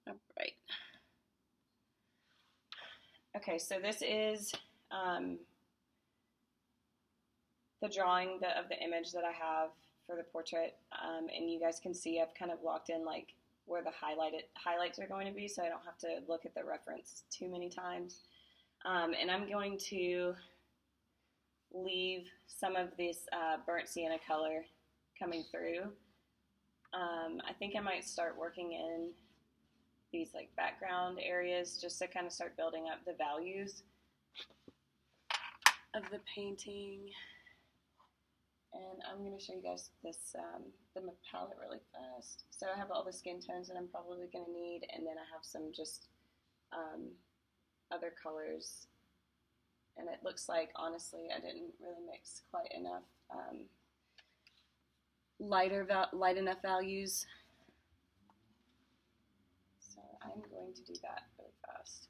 All right. Okay, so this is the drawing of the image that I have for the portrait, and you guys can see I've kind of locked in like where the highlights are going to be, so I don't have to look at the reference too many times. And I'm going to leave some of this burnt sienna color coming through. I think I might start working in these like background areas just to kind of start building up the values of the painting. And I'm going to show you guys this the palette really fast. So I have all the skin tones that I'm probably going to need, and then I have some just other colors. And it looks like, honestly, I didn't really mix quite enough light enough values. So I'm going to do that really fast.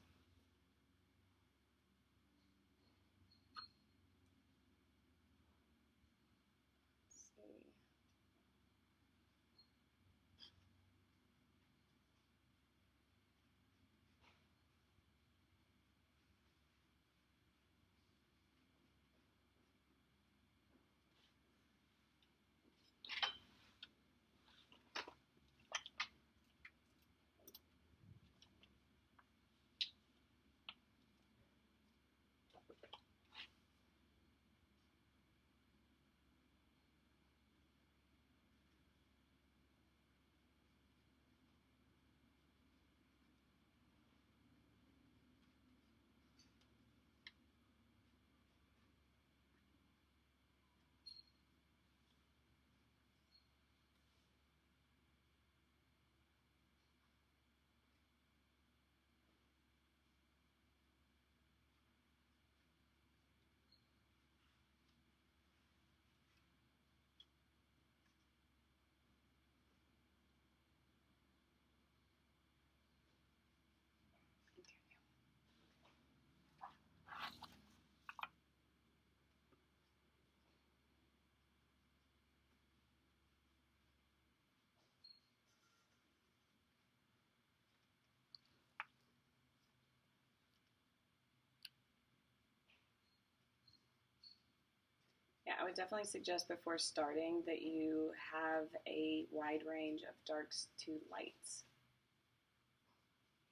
Yeah, I would definitely suggest before starting that you have a wide range of darks to lights.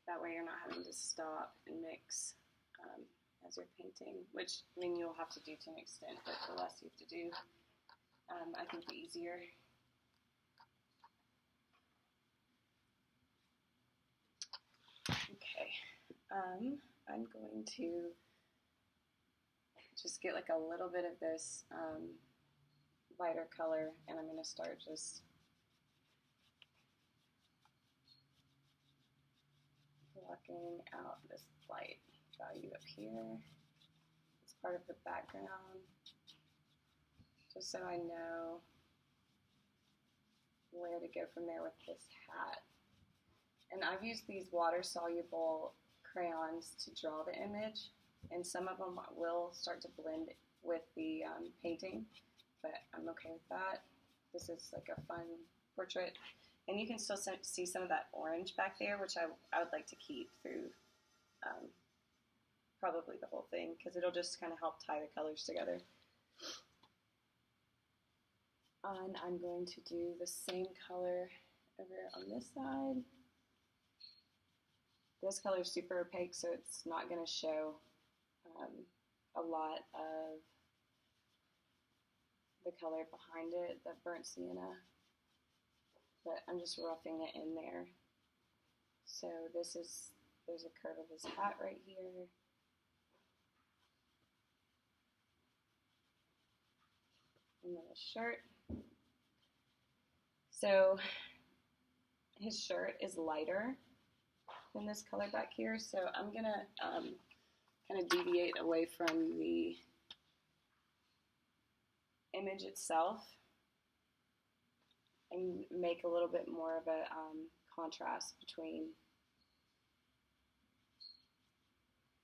That way you're not having to stop and mix as you're painting, which, I mean, you'll have to do to an extent, but the less you have to do, I think the easier. Okay, I'm going to just get like a little bit of this lighter color, and I'm going to start just blocking out this light value up here. It's part of the background, just so I know where to go from there with this hat. And I've used these water-soluble crayons to draw the image, and some of them will start to blend with the painting, but I'm okay with that. This is like a fun portrait. And you can still see some of that orange back there, which I would like to keep through probably the whole thing, because it'll just kind of help tie the colors together. And I'm going to do the same color over on this side. This color is super opaque, so it's not going to show a lot of the color behind it, the burnt sienna, but I'm just roughing it in there. So there's a curve of his hat right here. And then his shirt. So his shirt is lighter than this color back here, so I'm gonna kind of deviate away from the image itself and make a little bit more of a contrast between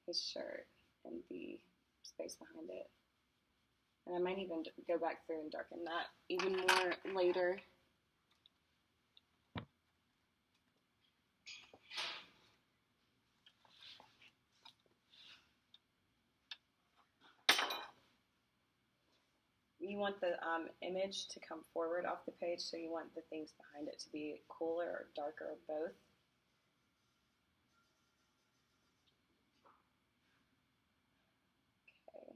his shirt and the space behind it. And I might even go back through and darken that even more later. you want the image to come forward off the page, so you want the things behind it to be cooler or darker or both. Okay.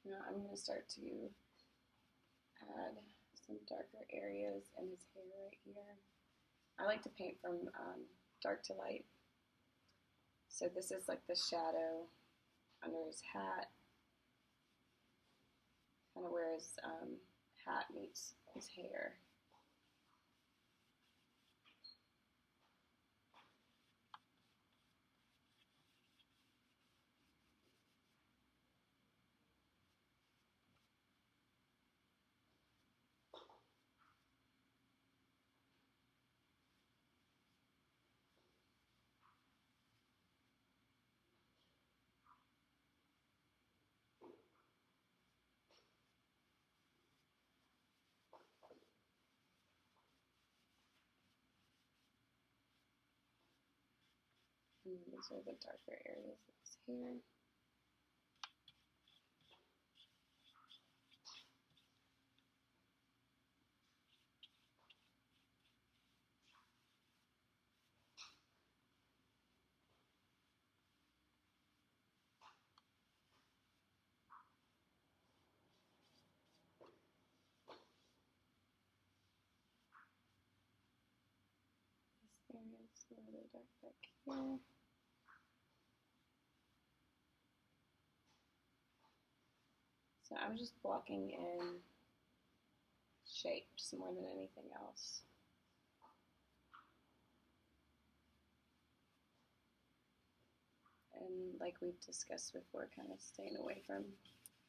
Now I'm going to start to add some darker areas in his hair right here. I like to paint from dark to light. So this is like the shadow under his hat, kind of where his hat meets his hair. And these are the darker areas of his hair. This area is really dark back here. So I'm just blocking in shapes more than anything else. And like we've discussed before, kind of staying away from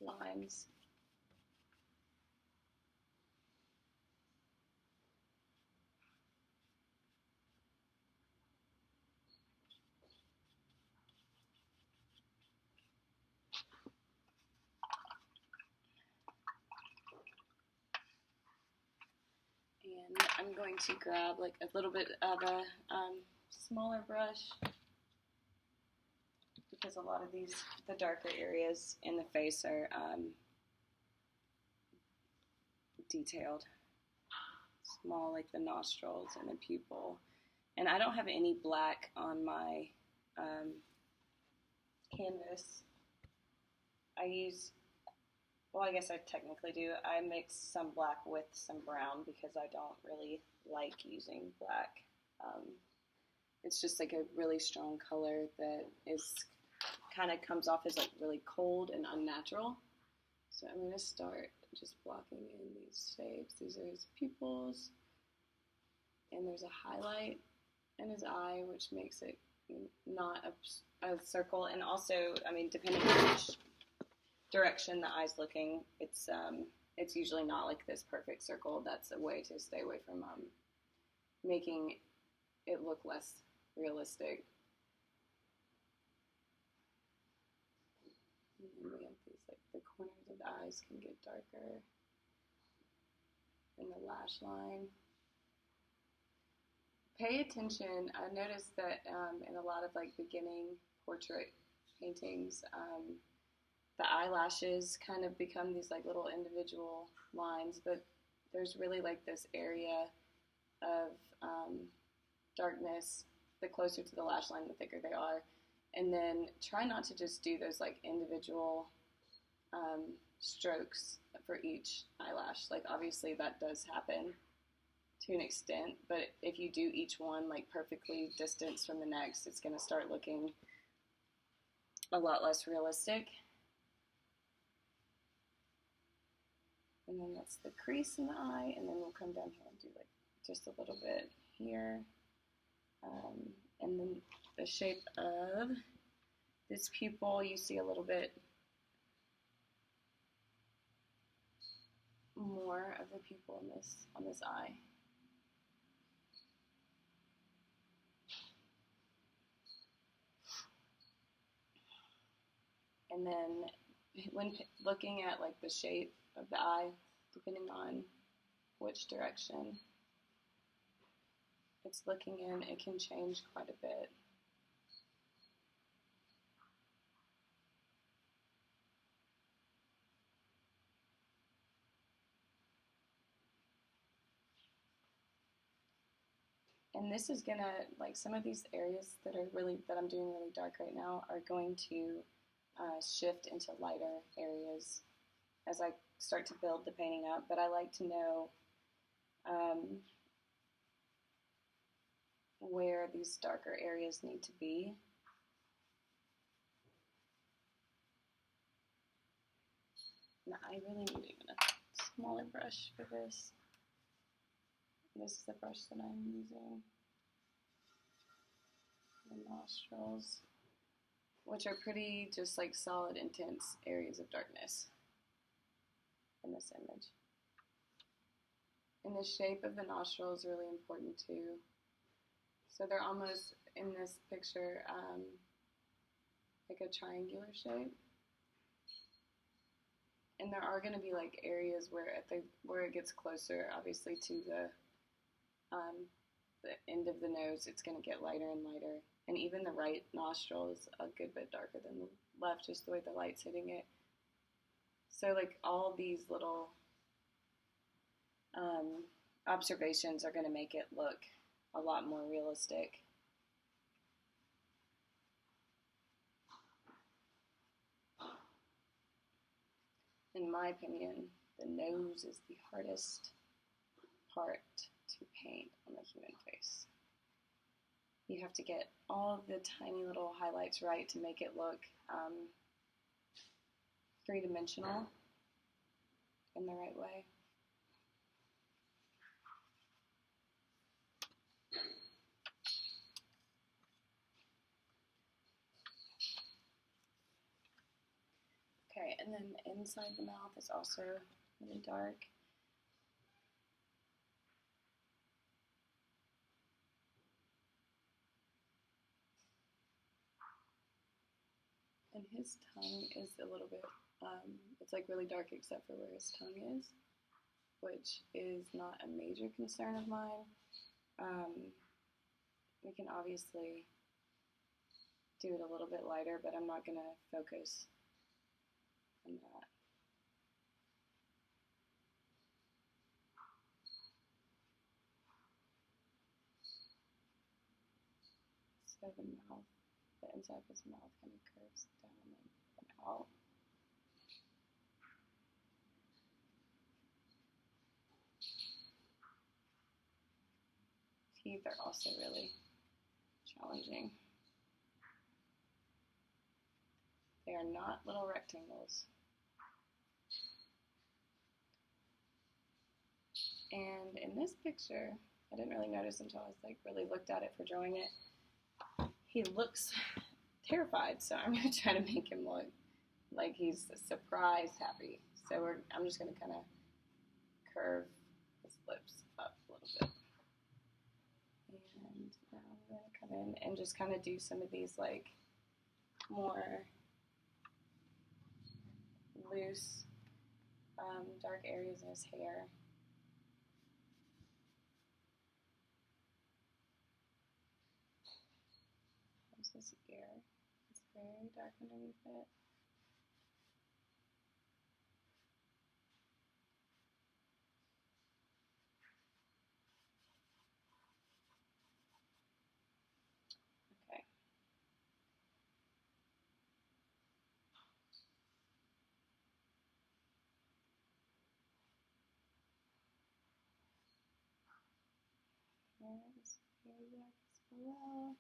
lines. And I'm going to grab like a little bit of a smaller brush, because a lot of these, the darker areas in the face are detailed. Small, like the nostrils and the pupil. And I don't have any black on my canvas. I use, well, I guess I technically do. I mix some black with some brown because I don't really like using black. It's just like a really strong color that is kind of comes off as like really cold and unnatural. So I'm going to start just blocking in these shapes. These are his pupils, and there's a highlight in his eye, which makes it not a circle. And also, I mean, depending on which direction the eye's looking, it's usually not like this perfect circle. That's a way to stay away from making it look less realistic. And then we have these, like the corners of the eyes can get darker, and the lash line. Pay attention. I noticed that in a lot of like beginning portrait paintings, the eyelashes kind of become these like little individual lines, but there's really like this area of darkness. The closer to the lash line, the thicker they are. And then try not to just do those like individual strokes for each eyelash. Like obviously that does happen to an extent, but if you do each one like perfectly distanced from the next, it's going to start looking a lot less realistic. And then that's the crease in the eye, and then we'll come down here and do like just a little bit here. And then the shape of this pupil, you see a little bit more of the pupil on this eye. And then when looking at like the shape of the eye, depending on which direction it's looking in, it can change quite a bit. And this is gonna, like, some of these areas that I'm doing really dark right now are going to shift into lighter areas as I start to build the painting up. But I like to know where these darker areas need to be. Now, I really need even a smaller brush for this. This is the brush that I'm using. The nostrils, which are pretty just like solid, intense areas of darkness in this image. And the shape of the nostril is really important too. So they're almost, in this picture, like a triangular shape. And there are going to be like areas where it gets closer, obviously, to the end of the nose, it's going to get lighter and lighter. And even the right nostril is a good bit darker than the left, just the way the light's hitting it. So like all these little observations are going to make it look a lot more realistic. In my opinion, the nose is the hardest part to paint on the human face. You have to get all of the tiny little highlights right to make it look three-dimensional in the right way. Okay, and then inside the mouth is also really dark. And his tongue is a little bit, it's like really dark except for where his tongue is, which is not a major concern of mine. We can obviously do it a little bit lighter, but I'm not going to focus on that. So the mouth, the inside of his mouth kind of curves down and out. Teeth are also really challenging. They are not little rectangles. And in this picture, I didn't really notice until I was like really looked at it for drawing it. He looks terrified, so I'm going to try to make him look like he's surprised happy. So I'm just going to kind of curve his lips up a little bit. And now I'm going to come in and just kind of do some of these like more loose, dark areas in his hair. There's his ear. It's very dark underneath it. Okay. There's very dark as below.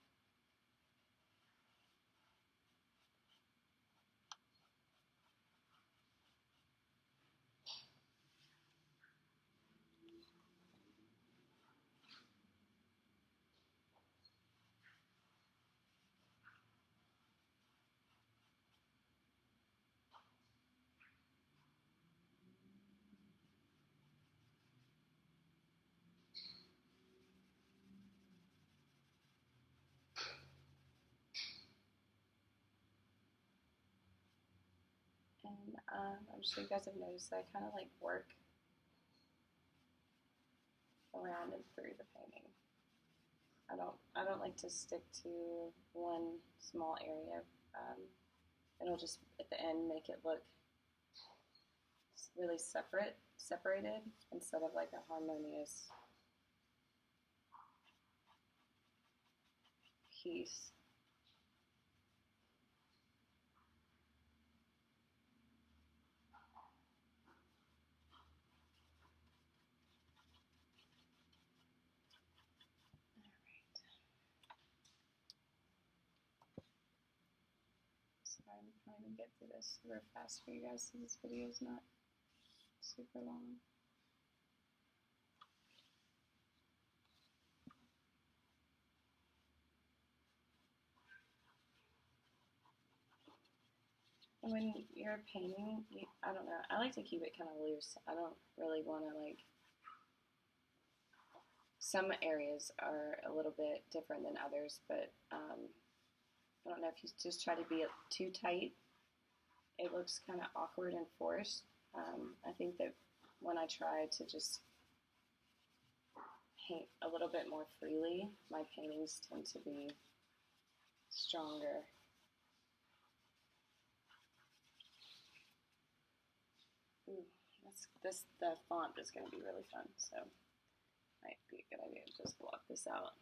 And I'm sure you guys have noticed that I kind of like work around and through the painting. I don't like to stick to one small area. It'll just at the end make it look really separated instead of like a harmonious piece. Sorry, I'm trying to get through this super fast for you guys so this video is not super long. When you're painting, I don't know, I like to keep it kind of loose. I don't really want to like, some areas are a little bit different than others, but I don't know if you just try to be too tight, it looks kind of awkward and forced. I think that when I try to just paint a little bit more freely, my paintings tend to be stronger. Ooh, the font is going to be really fun, so might be a good idea to just block this out.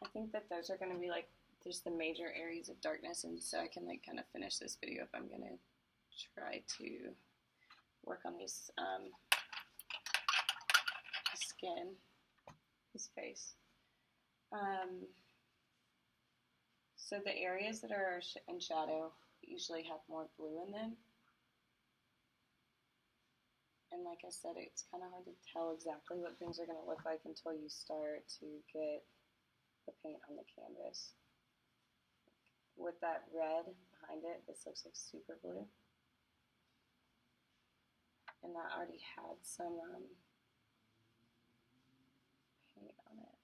I think that those are going to be like just the major areas of darkness, and so I can like kind of finish this video if I'm going to try to work on his skin, his face. So the areas that are in shadow usually have more blue in them. And like I said, it's kind of hard to tell exactly what things are going to look like until you start to get the paint on the canvas. With that red behind it, this looks like super blue. And that already had some paint on it.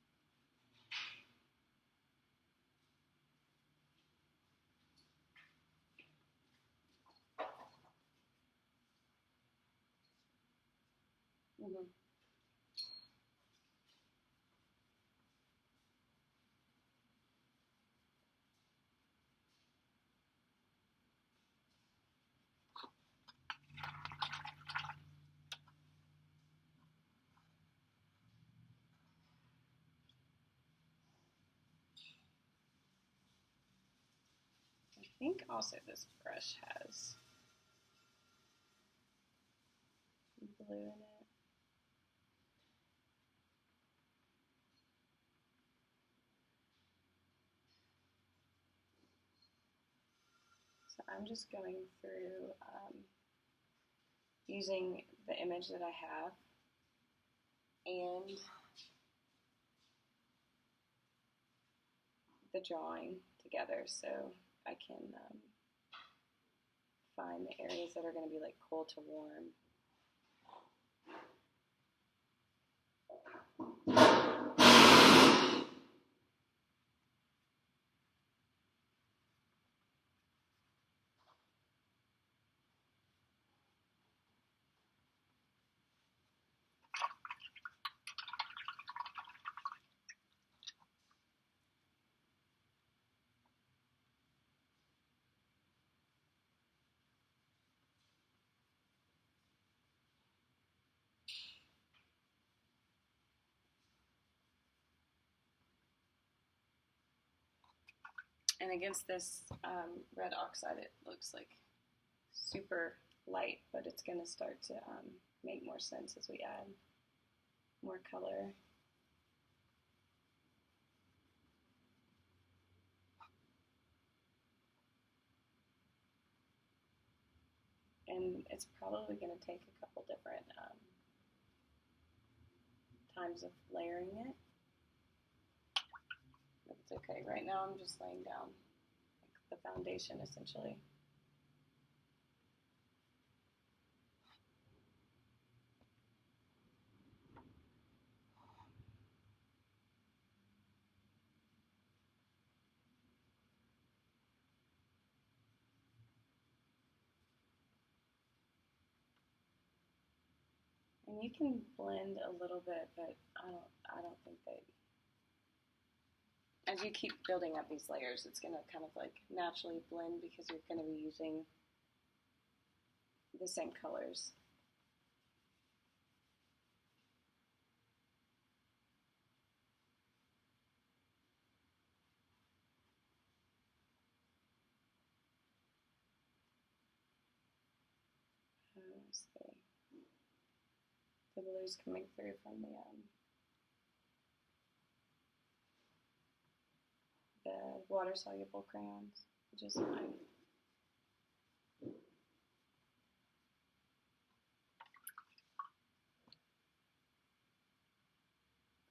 Mm-hmm. I think also this brush has blue in it. So I'm just going through using the image that I have and the drawing together so I can find the areas that are going to be like cool to warm. And against this red oxide, it looks like super light, but it's going to start to make more sense as we add more color. And it's probably going to take a couple different times of layering it. But it's okay. Right now I'm just laying down like the foundation essentially. And you can blend a little bit, but I don't think that as you keep building up these layers, it's going to kind of like naturally blend because you're going to be using the same colors. Let's see. The blue's coming through from the water-soluble crayons, which is fine.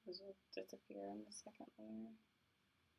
Those will disappear in the second layer.